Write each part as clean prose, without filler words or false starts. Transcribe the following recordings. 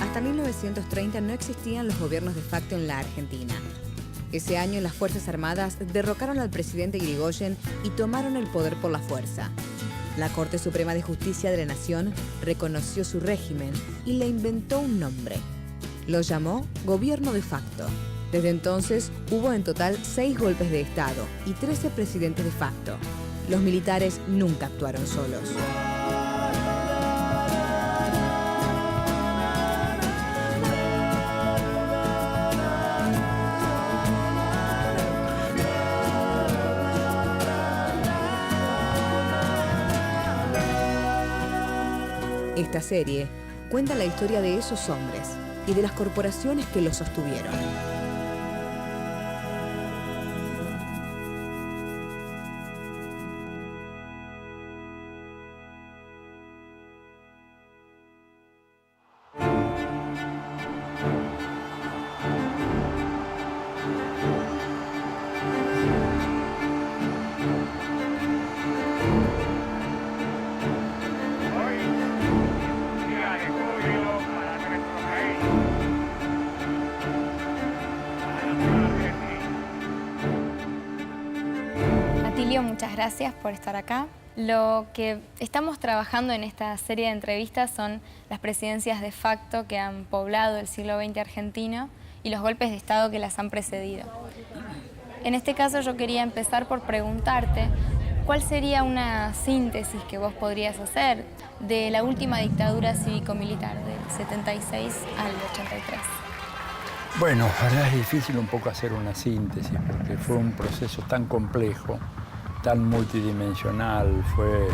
Hasta 1930 no existían los gobiernos de facto en la Argentina. Ese año las Fuerzas Armadas derrocaron al presidente Irigoyen y tomaron el poder por la fuerza. La Corte Suprema de Justicia de la Nación reconoció su régimen y le inventó un nombre. Lo llamó Gobierno de Facto. Desde entonces hubo en total 6 golpes de Estado y 13 presidentes de facto. Los militares nunca actuaron solos. Esta serie cuenta la historia de esos hombres y de las corporaciones que los sostuvieron. Muchas gracias por estar acá. Lo que estamos trabajando en esta serie de entrevistas son las presidencias de facto que han poblado el siglo XX argentino y los golpes de Estado que las han precedido. En este caso yo quería empezar por preguntarte cuál sería una síntesis que vos podrías hacer de la última dictadura cívico-militar del 76 al 83. Bueno, ahora es difícil un poco hacer una síntesis porque fue un proceso tan complejo, tan multidimensional, fue,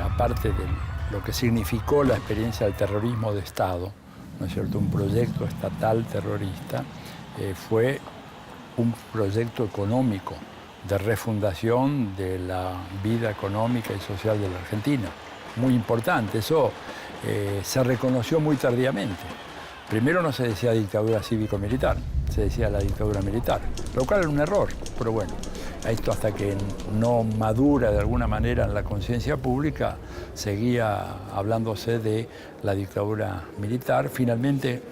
aparte de lo que significó la experiencia del terrorismo de Estado, ¿no es cierto?, un proyecto estatal terrorista, fue un proyecto económico de refundación de la vida económica y social de la Argentina. Muy importante, eso se reconoció muy tardíamente. Primero no se decía dictadura cívico-militar, se decía la dictadura militar, lo cual era un error, pero bueno, esto hasta que no madura de alguna manera en la conciencia pública, seguía hablándose de la dictadura militar. Finalmente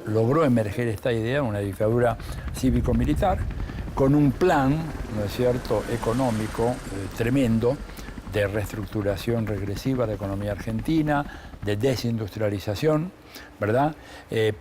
logró emerger esta idea, una dictadura cívico-militar, con un plan, ¿no es cierto?, económico tremendo, de reestructuración regresiva de la economía argentina, de desindustrialización, ¿verdad?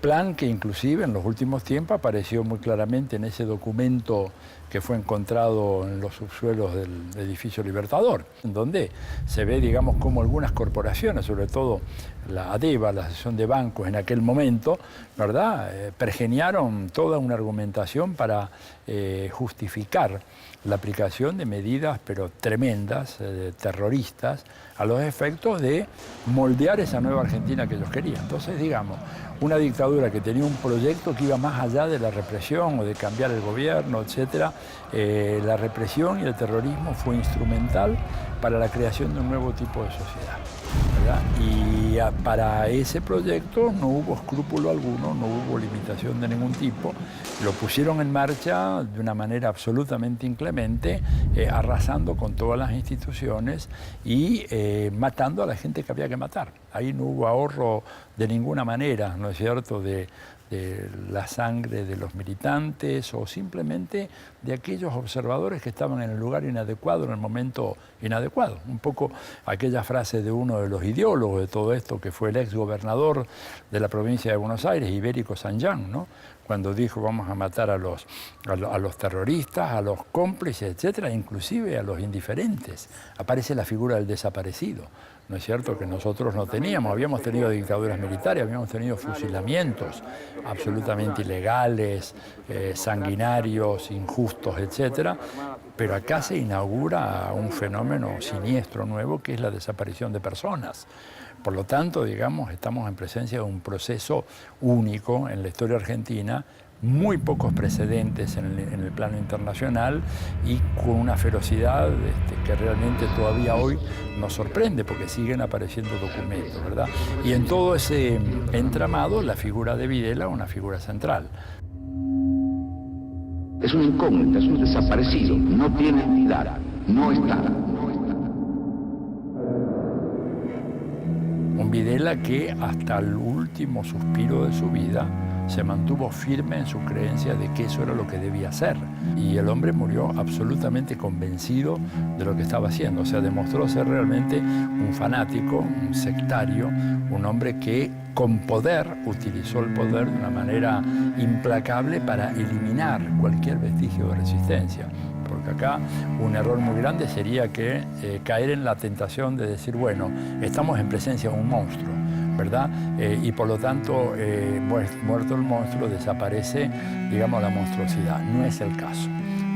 Plan que inclusive en los últimos tiempos apareció muy claramente en ese documento que fue encontrado en los subsuelos del edificio Libertador, en donde se ve, digamos, cómo algunas corporaciones, sobre todo la ADEBA, la Asociación de Bancos en aquel momento, ¿verdad?, pergeniaron toda una argumentación para justificar la aplicación de medidas, pero tremendas, terroristas, a los efectos de moldear esa nueva Argentina que ellos querían. Entonces, digamos, una dictadura que tenía un proyecto que iba más allá de la represión o de cambiar el gobierno, etc. La represión y el terrorismo fue instrumental para la creación de un nuevo tipo de sociedad, ¿verdad? Y para ese proyecto no hubo escrúpulo alguno, no hubo limitación de ningún tipo. Lo pusieron en marcha de una manera absolutamente inclemente, arrasando con todas las instituciones y matando a la gente que había que matar. Ahí no hubo ahorro de ninguna manera, ¿no es cierto?, de de la sangre de los militantes o simplemente de aquellos observadores que estaban en el lugar inadecuado, en el momento inadecuado. Un poco aquella frase de uno de los ideólogos de todo esto, que fue el ex gobernador de la provincia de Buenos Aires, Ibérico Sanján, ¿no? Cuando dijo vamos a matar a los terroristas, a los cómplices, etcétera, inclusive a los indiferentes. Aparece la figura del desaparecido. ¿No es cierto? Que nosotros no teníamos. Habíamos tenido dictaduras militares, habíamos tenido fusilamientos absolutamente ilegales, sanguinarios, injustos, etcétera. Pero acá se inaugura un fenómeno siniestro nuevo, que es la desaparición de personas. Por lo tanto, digamos, estamos en presencia de un proceso único en la historia argentina, muy pocos precedentes en el plano internacional y con una ferocidad que realmente todavía hoy nos sorprende porque siguen apareciendo documentos, ¿verdad? Y en todo ese entramado, la figura de Videla es una figura central. Es un incógnito, es un desaparecido, no tiene entidad, no está. Un Videla que hasta el último suspiro de su vida se mantuvo firme en su creencia de que eso era lo que debía hacer. Y el hombre murió absolutamente convencido de lo que estaba haciendo. O sea, demostró ser realmente un fanático, un sectario, un hombre que con poder utilizó el poder de una manera implacable para eliminar cualquier vestigio de resistencia. Porque acá un error muy grande sería que caer en la tentación de decir, bueno, estamos en presencia de un monstruo, ¿verdad? Y por lo tanto, muerto el monstruo, desaparece, digamos, la monstruosidad. No es el caso.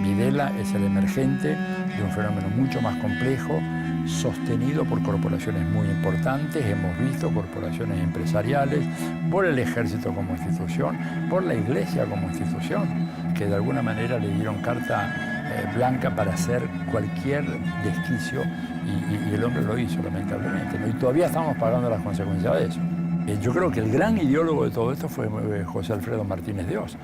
Videla es el emergente de un fenómeno mucho más complejo, sostenido por corporaciones muy importantes, hemos visto corporaciones empresariales, por el ejército como institución, por la iglesia como institución, que de alguna manera le dieron carta blanca para hacer cualquier desquicio y el hombre lo hizo, lamentablemente, ¿no? Y todavía estamos pagando las consecuencias de eso. Yo creo que el gran ideólogo de todo esto fue José Alfredo Martínez de Oz,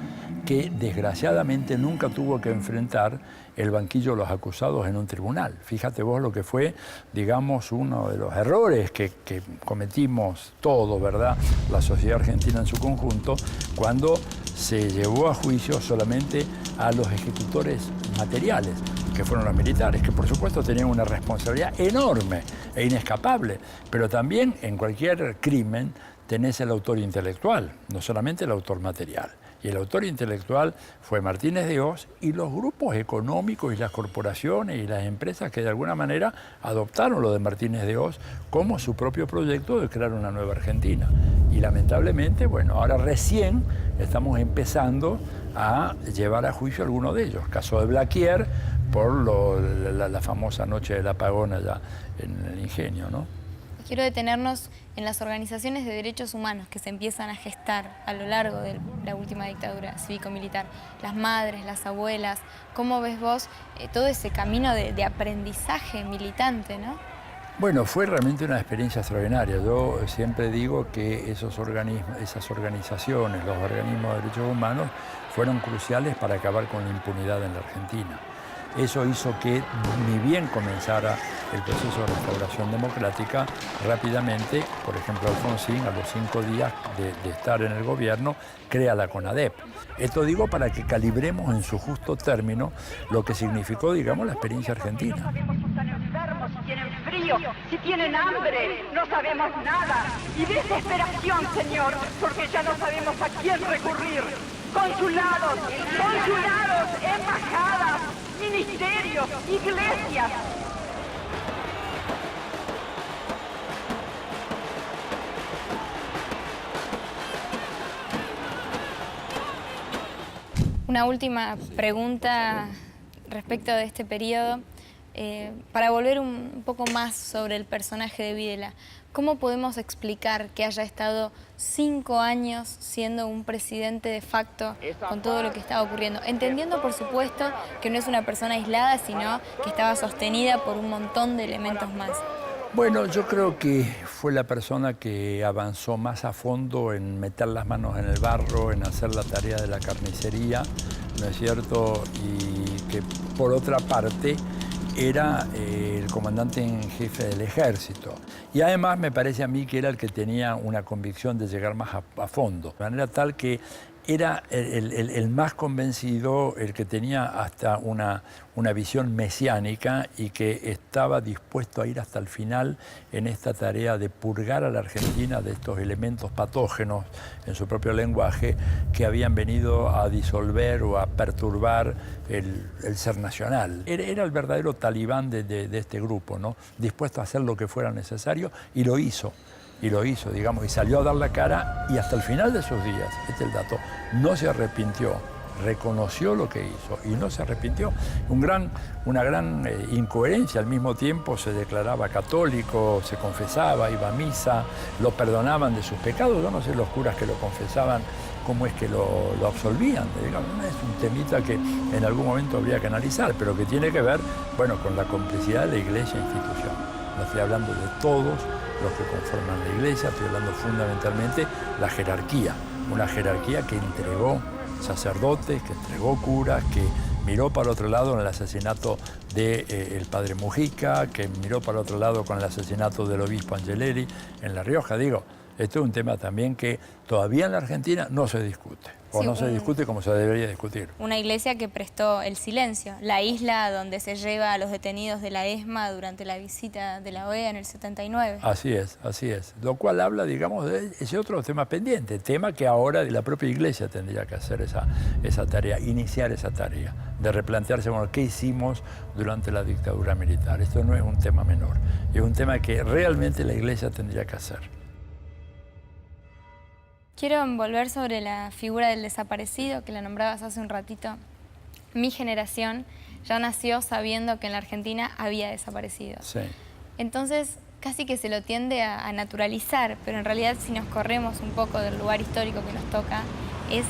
que desgraciadamente nunca tuvo que enfrentar el banquillo de los acusados en un tribunal. Fíjate vos lo que fue, digamos, uno de los errores que cometimos todos, ¿verdad?, la sociedad argentina en su conjunto, cuando se llevó a juicio solamente a los ejecutores materiales, que fueron los militares, que por supuesto tenían una responsabilidad enorme e inescapable, pero también en cualquier crimen tenés el autor intelectual, no solamente el autor material. Y el autor intelectual fue Martínez de Oz y los grupos económicos y las corporaciones y las empresas que de alguna manera adoptaron lo de Martínez de Oz como su propio proyecto de crear una nueva Argentina. Y lamentablemente, bueno, ahora recién estamos empezando a llevar a juicio a alguno de ellos. Caso de Blaquier por la famosa noche del apagón allá en el Ingenio, ¿no? Quiero detenernos en las organizaciones de derechos humanos que se empiezan a gestar a lo largo de la última dictadura cívico-militar. Las madres, las abuelas, ¿cómo ves vos todo ese camino de aprendizaje militante, ¿no? Bueno, fue realmente una experiencia extraordinaria. Yo siempre digo que esas organizaciones, los organismos de derechos humanos, fueron cruciales para acabar con la impunidad en la Argentina. Eso hizo que, ni bien comenzara el proceso de restauración democrática, rápidamente, por ejemplo, Alfonsín, a los 5 días de estar en el gobierno, crea la CONADEP. Esto digo para que calibremos en su justo término lo que significó, digamos, la experiencia argentina. No sabemos si están enfermos, si tienen frío, si tienen hambre, no sabemos nada. Y desesperación, Señor, porque ya no sabemos a quién recurrir. Consulados, embajadas, ministerios, iglesias. Una última pregunta respecto de este periodo, para volver un poco más sobre el personaje de Videla. ¿Cómo podemos explicar que haya estado 5 años siendo un presidente de facto con todo lo que estaba ocurriendo? Entendiendo, por supuesto, que no es una persona aislada, sino que estaba sostenida por un montón de elementos más. Bueno, yo creo que fue la persona que avanzó más a fondo en meter las manos en el barro, en hacer la tarea de la carnicería, ¿no es cierto? Y que, por otra parte, era el comandante en jefe del ejército. Y además me parece a mí que era el que tenía una convicción de llegar más a fondo. De manera tal que era el más convencido, el que tenía hasta una visión mesiánica y que estaba dispuesto a ir hasta el final en esta tarea de purgar a la Argentina de estos elementos patógenos, en su propio lenguaje, que habían venido a disolver o a perturbar el ser nacional. Era el verdadero talibán de este grupo, ¿no? Dispuesto a hacer lo que fuera necesario, y lo hizo. Y lo hizo, digamos, y salió a dar la cara, y hasta el final de sus días, este es el dato, no se arrepintió, reconoció lo que hizo y no se arrepintió. Una gran incoherencia. Al mismo tiempo se declaraba católico, se confesaba, iba a misa, lo perdonaban de sus pecados. Yo no sé los curas que lo confesaban cómo es que lo absolvían. Digamos, es un temita que en algún momento habría que analizar, pero que tiene que ver, bueno, con la complicidad de la Iglesia e institución. No estoy hablando de todos los que conforman la Iglesia, estoy hablando fundamentalmente de la jerarquía, una jerarquía que entregó sacerdotes, que entregó curas, que miró para otro lado en el asesinato del padre Mujica, que miró para otro lado con el asesinato del obispo Angeleri en La Rioja. Digo, esto es un tema también que todavía en la Argentina no se discute, o sí, no se discute como se debería discutir. Una iglesia que prestó el silencio, la isla donde se lleva a los detenidos de la ESMA durante la visita de la OEA en el 79. Así es. Lo cual habla, digamos, de ese otro tema pendiente, tema que ahora la propia iglesia tendría que hacer esa tarea, iniciar esa tarea, de replantearse, bueno, qué hicimos durante la dictadura militar. Esto no es un tema menor, es un tema que realmente la iglesia tendría que hacer. Quiero volver sobre la figura del desaparecido, que la nombrabas hace un ratito. Mi generación ya nació sabiendo que en la Argentina había desaparecidos. Sí. Entonces, casi que se lo tiende a naturalizar, pero en realidad si nos corremos un poco del lugar histórico que nos toca, es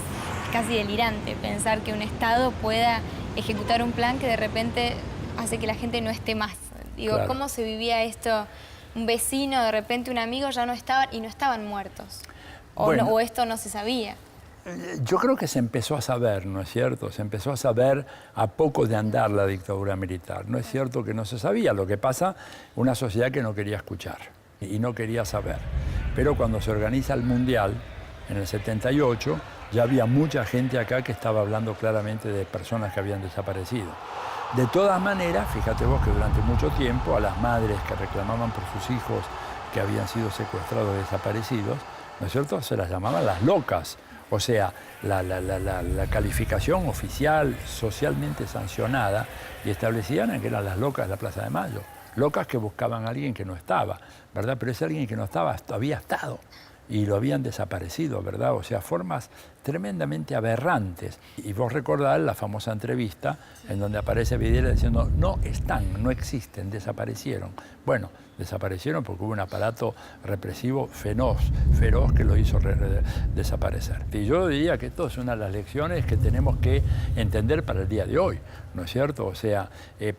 casi delirante pensar que un Estado pueda ejecutar un plan que de repente hace que la gente no esté más. Digo, claro. ¿Cómo se vivía esto? Un vecino, de repente un amigo, ya no estaban y no estaban muertos. O esto no se sabía. Yo creo que se empezó a saber, ¿no es cierto? Se empezó a saber a poco de andar la dictadura militar. No es cierto que no se sabía. Lo que pasa, una sociedad que no quería escuchar y no quería saber. Pero cuando se organiza el Mundial, en el 78, ya había mucha gente acá que estaba hablando claramente de personas que habían desaparecido. De todas maneras, fíjate vos que durante mucho tiempo a las madres que reclamaban por sus hijos que habían sido secuestrados o desaparecidos, ¿no es cierto?, se las llamaban las locas. O sea, la calificación oficial, socialmente sancionada, y establecían que eran las locas de la Plaza de Mayo. Locas que buscaban a alguien que no estaba, ¿verdad? Pero ese alguien que no estaba había estado y lo habían desaparecido, ¿verdad? O sea, formas tremendamente aberrantes. Y vos recordás la famosa entrevista en donde aparece Videla diciendo no están, no existen, desaparecieron. Bueno, desaparecieron porque hubo un aparato represivo feroz que lo hizo desaparecer. Y yo diría que esto es una de las lecciones que tenemos que entender para el día de hoy, ¿no es cierto? O sea,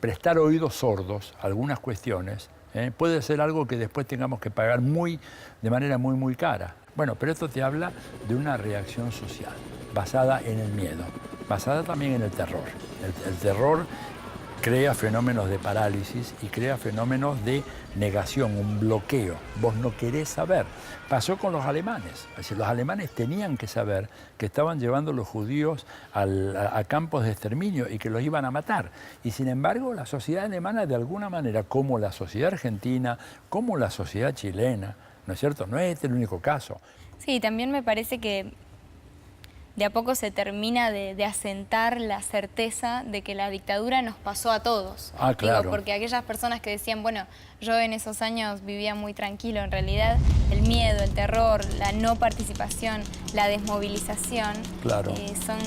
prestar oídos sordos a algunas cuestiones puede ser algo que después tengamos que pagar de manera muy cara. Bueno, pero esto te habla de una reacción social basada en el miedo, basada también en el terror. El terror crea fenómenos de parálisis y crea fenómenos de negación, un bloqueo. Vos no querés saber. Pasó con los alemanes. Es decir, los alemanes tenían que saber que estaban llevando a los judíos a campos de exterminio y que los iban a matar. Y sin embargo, la sociedad alemana, de alguna manera, como la sociedad argentina, como la sociedad chilena, ¿no es cierto? No es el único caso. Sí, también me parece que de a poco se termina de asentar la certeza de que la dictadura nos pasó a todos. Ah, claro. Digo, porque aquellas personas que decían, bueno, yo en esos años vivía muy tranquilo, en realidad el miedo, el terror, la no participación, la desmovilización, claro, son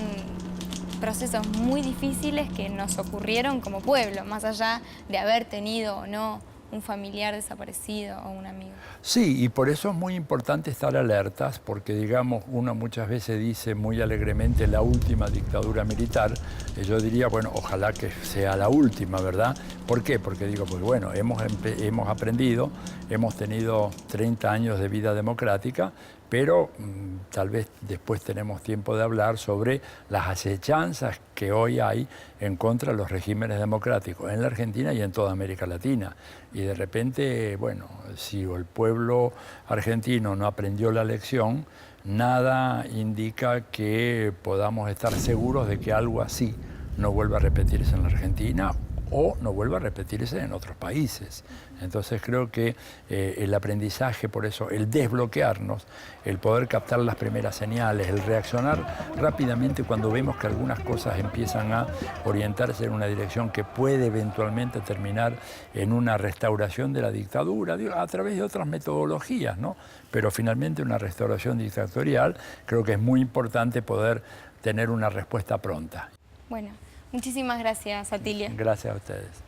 procesos muy difíciles que nos ocurrieron como pueblo, más allá de haber tenido o no un familiar desaparecido o un amigo. Sí, y por eso es muy importante estar alertas, porque, digamos, uno muchas veces dice muy alegremente la última dictadura militar, y yo diría, bueno, ojalá que sea la última, ¿verdad? ¿Por qué? Porque digo, pues bueno, hemos aprendido, hemos tenido 30 años de vida democrática, pero tal vez después tenemos tiempo de hablar sobre las acechanzas que hoy hay en contra de los regímenes democráticos en la Argentina y en toda América Latina. Y de repente, bueno, si el pueblo argentino no aprendió la lección, nada indica que podamos estar seguros de que algo así no vuelva a repetirse en la Argentina o no vuelva a repetirse en otros países. Entonces creo que el aprendizaje, por eso, el desbloquearnos, el poder captar las primeras señales, el reaccionar rápidamente cuando vemos que algunas cosas empiezan a orientarse en una dirección que puede eventualmente terminar en una restauración de la dictadura, a través de otras metodologías, ¿no? Pero finalmente una restauración dictatorial, creo que es muy importante poder tener una respuesta pronta. Bueno, muchísimas gracias, Atilio. Gracias a ustedes.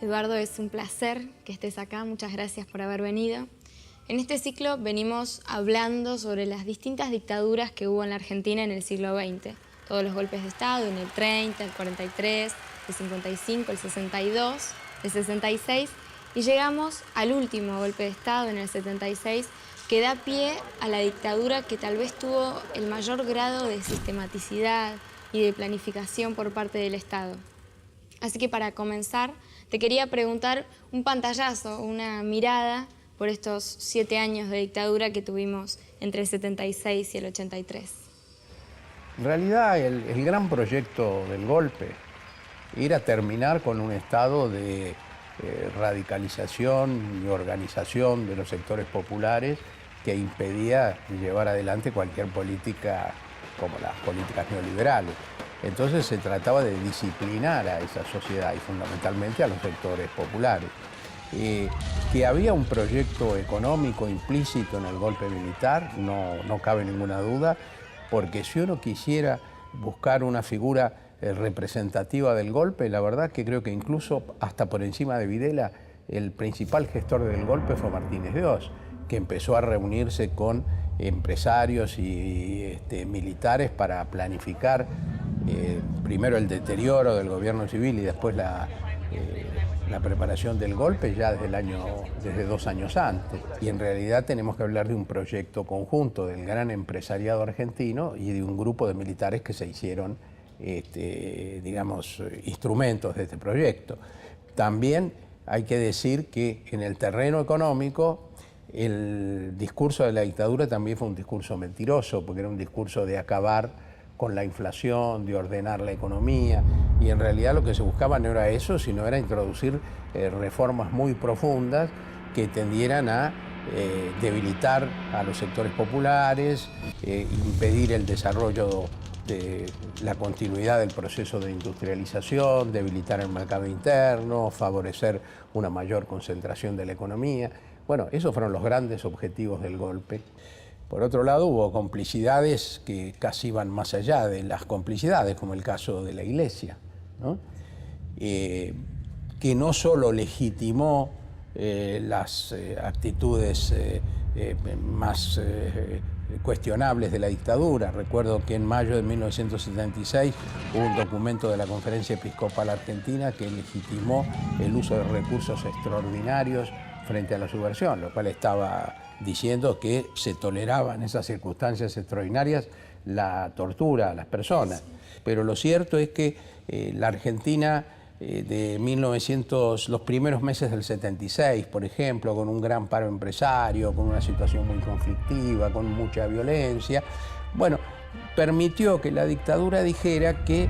Eduardo, es un placer que estés acá, muchas gracias por haber venido. En este ciclo venimos hablando sobre las distintas dictaduras que hubo en la Argentina en el siglo XX. Todos los golpes de Estado, en el 30, el 43, el 55, el 62, el 66, y llegamos al último golpe de Estado, en el 76, que da pie a la dictadura que tal vez tuvo el mayor grado de sistematicidad y de planificación por parte del Estado. Así que para comenzar, te quería preguntar un pantallazo, una mirada por estos 7 años de dictadura que tuvimos entre el 76 y el 83. En realidad, el gran proyecto del golpe era terminar con un estado de radicalización y organización de los sectores populares que impedía llevar adelante cualquier política como las políticas neoliberales. Entonces se trataba de disciplinar a esa sociedad y fundamentalmente a los sectores populares. Que había un proyecto económico implícito en el golpe militar, no cabe ninguna duda, porque si uno quisiera buscar una figura representativa del golpe, la verdad que creo que incluso hasta por encima de Videla, el principal gestor del golpe fue Martínez de Oz, que empezó a reunirse con empresarios y militares para planificar primero el deterioro del gobierno civil y después la preparación del golpe ya desde 2 años antes. Y en realidad tenemos que hablar de un proyecto conjunto del gran empresariado argentino y de un grupo de militares que se hicieron, digamos, instrumentos de este proyecto. También hay que decir que en el terreno económico el discurso de la dictadura también fue un discurso mentiroso, porque era un discurso de acabar con la inflación, de ordenar la economía, y en realidad lo que se buscaba no era eso, sino era introducir reformas muy profundas que tendieran a debilitar a los sectores populares, impedir el desarrollo de la continuidad del proceso de industrialización, debilitar el mercado interno, favorecer una mayor concentración de la economía. Bueno, esos fueron los grandes objetivos del golpe. Por otro lado, hubo complicidades que casi iban más allá de las complicidades, como el caso de la Iglesia, ¿no? Que no solo legitimó las actitudes más cuestionables de la dictadura. Recuerdo que en mayo de 1976 hubo un documento de la Conferencia Episcopal Argentina que legitimó el uso de recursos extraordinarios frente a la subversión, lo cual estaba diciendo que se toleraba en esas circunstancias extraordinarias la tortura a las personas. Pero lo cierto es que la Argentina de los primeros meses del 76, por ejemplo, con un gran paro empresario, con una situación muy conflictiva, con mucha violencia, bueno, permitió que la dictadura dijera que,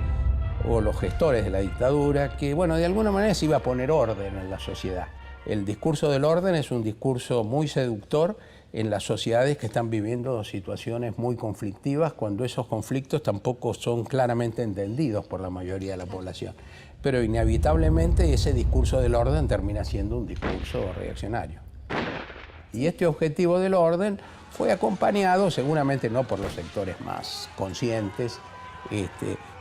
o los gestores de la dictadura, que bueno, de alguna manera se iba a poner orden en la sociedad. El discurso del orden es un discurso muy seductor en las sociedades que están viviendo situaciones muy conflictivas, cuando esos conflictos tampoco son claramente entendidos por la mayoría de la población. Pero inevitablemente ese discurso del orden termina siendo un discurso reaccionario. Y este objetivo del orden fue acompañado, seguramente no por los sectores más conscientes,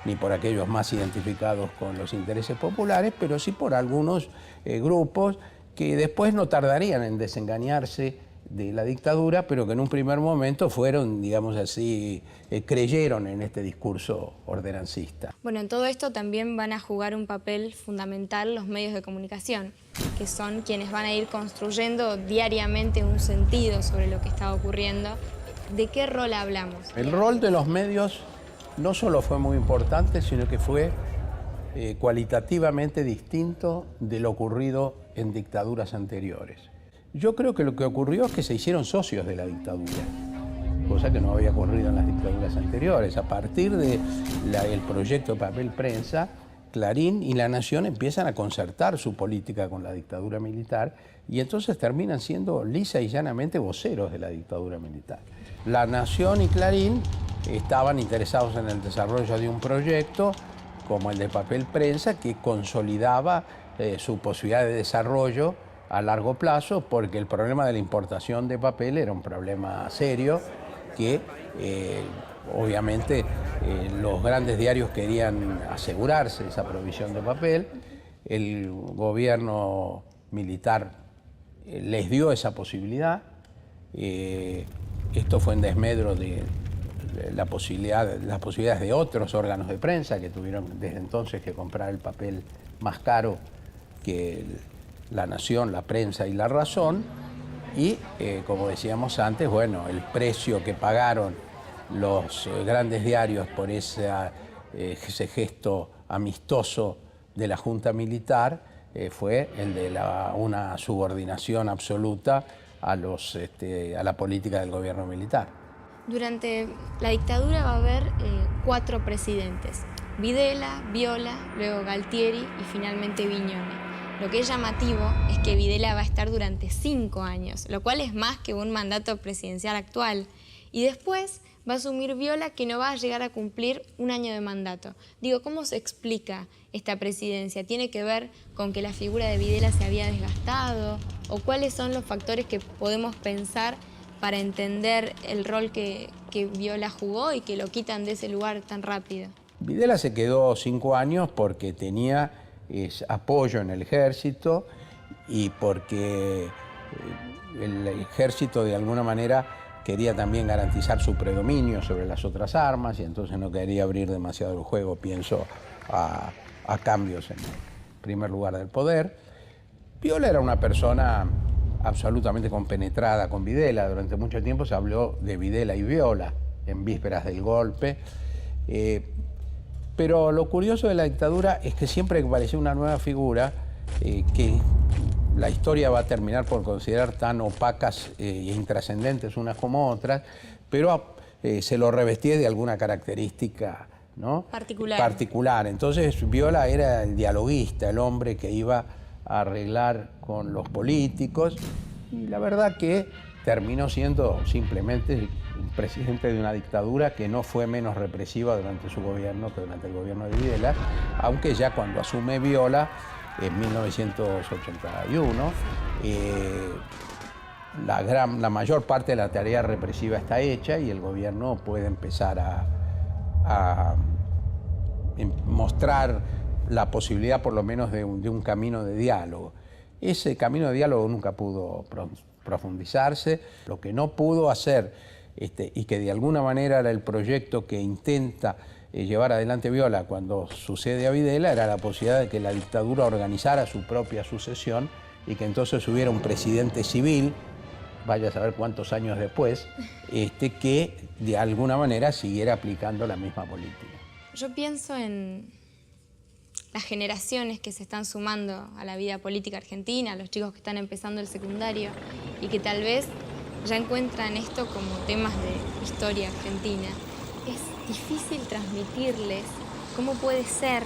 ni por aquellos más identificados con los intereses populares, pero sí por algunos grupos que después no tardarían en desengañarse de la dictadura, pero que en un primer momento fueron, digamos así, creyeron en este discurso ordenancista. Bueno, en todo esto también van a jugar un papel fundamental los medios de comunicación, que son quienes van a ir construyendo diariamente un sentido sobre lo que está ocurriendo. ¿De qué rol hablamos? El rol de los medios no solo fue muy importante, sino que fue cualitativamente distinto de lo ocurrido en dictaduras anteriores. Yo creo que lo que ocurrió es que se hicieron socios de la dictadura, cosa que no había ocurrido en las dictaduras anteriores. A partir del proyecto de papel prensa, Clarín y La Nación empiezan a concertar su política con la dictadura militar y entonces terminan siendo lisa y llanamente voceros de la dictadura militar. La Nación y Clarín estaban interesados en el desarrollo de un proyecto como el de papel prensa que consolidaba su posibilidad de desarrollo a largo plazo, porque el problema de la importación de papel era un problema serio que obviamente los grandes diarios querían asegurarse esa provisión de papel. El gobierno militar les dio esa posibilidad. Esto fue en desmedro de las posibilidades de otros órganos de prensa que tuvieron desde entonces que comprar el papel más caro que La Nación, La Prensa y La Razón, y como decíamos antes, bueno, el precio que pagaron los grandes diarios por ese gesto amistoso de la Junta Militar fue el de una subordinación absoluta a la política del gobierno militar. Durante la dictadura va a haber 4 presidentes: Videla, Viola, luego Galtieri y finalmente Viñone. Lo que es llamativo es que Videla va a estar durante 5 años, lo cual es más que un mandato presidencial actual. Y después va a asumir Viola, que no va a llegar a cumplir un año de mandato. Digo, ¿cómo se explica esta presidencia? ¿Tiene que ver con que la figura de Videla se había desgastado? ¿O cuáles son los factores que podemos pensar para entender el rol que Viola jugó y que lo quitan de ese lugar tan rápido? Videla se quedó 5 años porque tenía apoyo en el ejército y porque el ejército de alguna manera quería también garantizar su predominio sobre las otras armas y entonces no quería abrir demasiado el juego, pienso, a cambios en el primer lugar del poder. Viola era una persona absolutamente compenetrada con Videla. Durante mucho tiempo se habló de Videla y Viola en vísperas del golpe. Pero lo curioso de la dictadura es que siempre que apareció una nueva figura, que la historia va a terminar por considerar tan opacas e intrascendentes unas como otras, pero se lo revestía de alguna característica, ¿no? particular. Entonces Viola era el dialoguista, el hombre que iba a arreglar con los políticos, y la verdad que terminó siendo simplemente un presidente de una dictadura que no fue menos represiva durante su gobierno que durante el gobierno de Videla, aunque ya cuando asume Viola, en 1981, la mayor parte de la tarea represiva está hecha y el gobierno puede empezar a mostrar la posibilidad por lo menos de un camino de diálogo. Ese camino de diálogo nunca pudo profundizarse. Lo que no pudo hacer, y que de alguna manera era el proyecto que intenta llevar adelante Viola cuando sucede a Videla, era la posibilidad de que la dictadura organizara su propia sucesión y que entonces hubiera un presidente civil, vaya a saber cuántos años después, que de alguna manera siguiera aplicando la misma política. Yo pienso en las generaciones que se están sumando a la vida política argentina, los chicos que están empezando el secundario y que tal vez ya encuentran esto como temas de historia argentina. Es difícil transmitirles cómo puede ser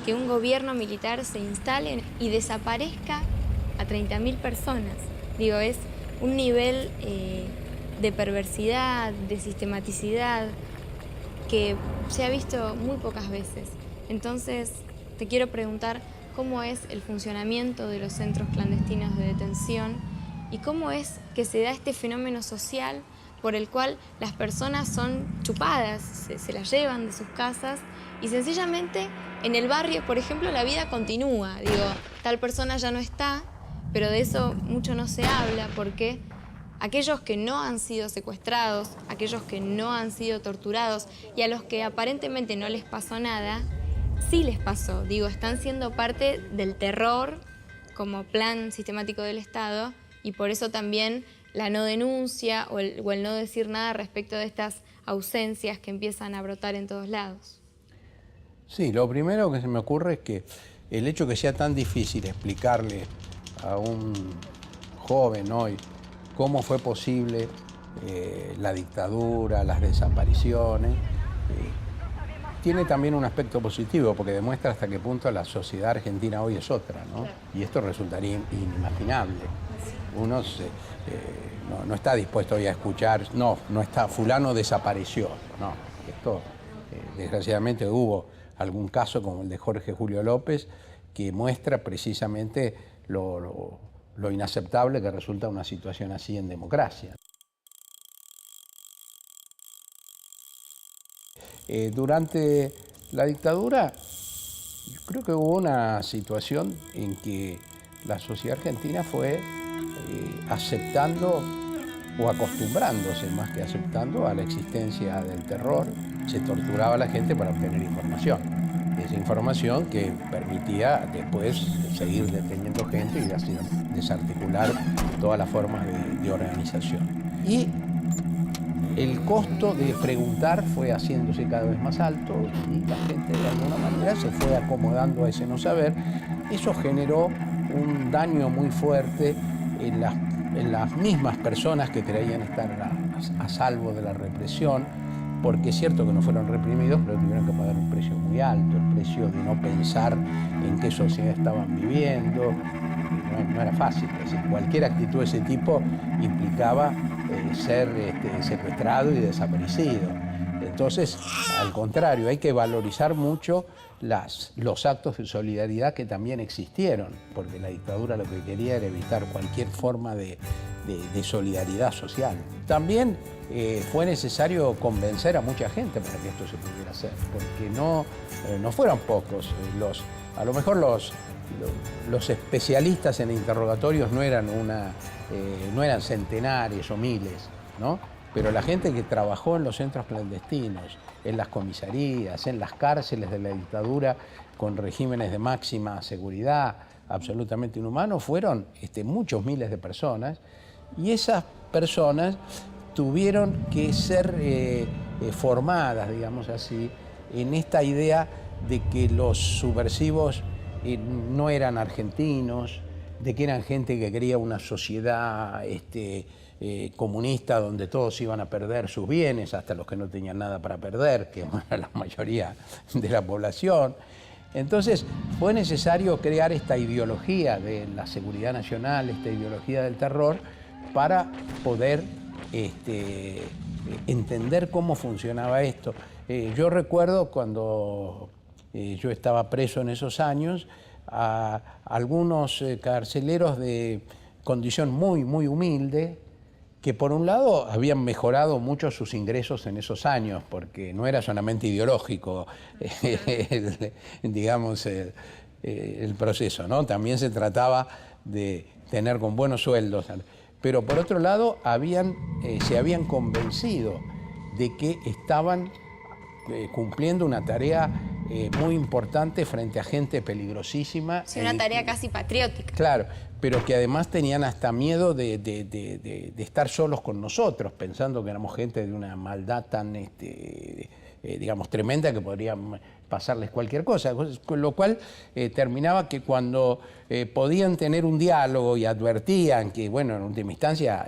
que un gobierno militar se instale y desaparezca a 30.000 personas. Digo, es un nivel de perversidad, de sistematicidad, que se ha visto muy pocas veces. Entonces, te quiero preguntar cómo es el funcionamiento de los centros clandestinos de detención y cómo es que se da este fenómeno social por el cual las personas son chupadas, se las llevan de sus casas y sencillamente en el barrio, por ejemplo, la vida continúa. Digo, tal persona ya no está, pero de eso mucho no se habla porque aquellos que no han sido secuestrados, aquellos que no han sido torturados y a los que aparentemente no les pasó nada, sí les pasó. Digo, están siendo parte del terror como plan sistemático del Estado y por eso también la no denuncia o el no decir nada respecto de estas ausencias que empiezan a brotar en todos lados. Sí, lo primero que se me ocurre es que el hecho que sea tan difícil explicarle a un joven hoy cómo fue posible la dictadura, las desapariciones, tiene también un aspecto positivo porque demuestra hasta qué punto la sociedad argentina hoy es otra, ¿no? Claro. Y esto resultaría inimaginable. Uno no está dispuesto hoy a escuchar, no está, fulano desapareció. No, esto desgraciadamente hubo algún caso como el de Jorge Julio López que muestra precisamente lo inaceptable que resulta una situación así en democracia. Durante la dictadura, yo creo que hubo una situación en que la sociedad argentina fue aceptando o acostumbrándose, más que aceptando, a la existencia del terror. Se torturaba a la gente para obtener información. Esa información que permitía después seguir deteniendo gente y así desarticular todas las formas de organización. Y el costo de preguntar fue haciéndose cada vez más alto y la gente de alguna manera se fue acomodando a ese no saber. Eso generó un daño muy fuerte en las mismas personas que creían estar a salvo de la represión, porque es cierto que no fueron reprimidos, pero tuvieron que pagar un precio muy alto, el precio de no pensar en qué sociedad estaban viviendo. No era fácil, es decir, cualquier actitud de ese tipo implicaba ser secuestrado y desaparecido. Entonces, al contrario, hay que valorizar mucho los actos de solidaridad que también existieron, porque la dictadura lo que quería era evitar cualquier forma de solidaridad social. También fue necesario convencer a mucha gente para que esto se pudiera hacer, porque no fueron pocos. A lo mejor los especialistas en interrogatorios no eran centenares o miles, ¿no? Pero la gente que trabajó en los centros clandestinos, en las comisarías, en las cárceles de la dictadura con regímenes de máxima seguridad, absolutamente inhumanos, fueron muchos miles de personas y esas personas tuvieron que ser formadas, digamos así, en esta idea de que los subversivos no eran argentinos, de que eran gente que quería una sociedad comunista donde todos iban a perder sus bienes, hasta los que no tenían nada para perder, que era la mayoría de la población. Entonces fue necesario crear esta ideología de la seguridad nacional, esta ideología del terror, para poder entender cómo funcionaba esto. Yo recuerdo cuando yo estaba preso en esos años, a algunos carceleros de condición muy, muy humilde, que por un lado habían mejorado mucho sus ingresos en esos años, porque no era solamente ideológico, digamos, el proceso, ¿no? También se trataba de tener con buenos sueldos. Pero por otro lado, se habían convencido de que estaban cumpliendo una tarea muy importante frente a gente peligrosísima. Sí, una tarea casi patriótica. Claro, pero que además tenían hasta miedo de estar solos con nosotros, pensando que éramos gente de una maldad tan, digamos, tremenda que podría pasarles cualquier cosa, con lo cual terminaba que cuando podían tener un diálogo y advertían que, bueno, en última instancia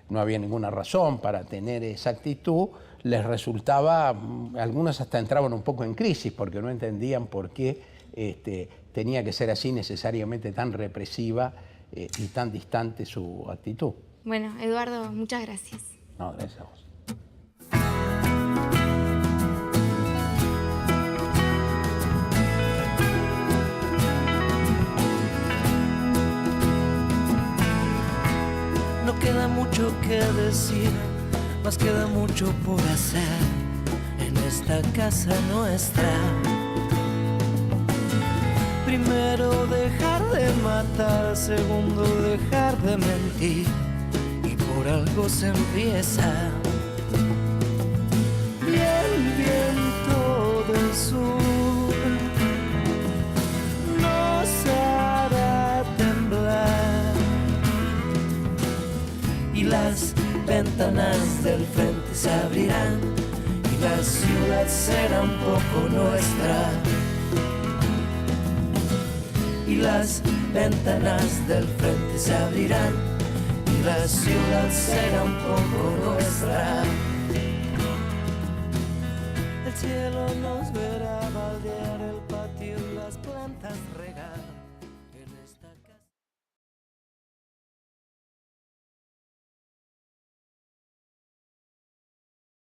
no había ninguna razón para tener esa actitud, les resultaba, algunos hasta entraban un poco en crisis porque no entendían por qué tenía que ser así necesariamente tan represiva y tan distante su actitud. Bueno, Eduardo, muchas gracias. No, gracias a vos. No queda mucho que decir, más queda mucho por hacer en esta casa nuestra. Primero dejar de matar, segundo dejar de mentir, y por algo se empieza. Y el viento del sur nos hará temblar, y las ventanas del frente se abrirán, y la ciudad será un poco nuestra. Y las ventanas del frente se abrirán, y la ciudad será un poco nuestra. El cielo nos verá.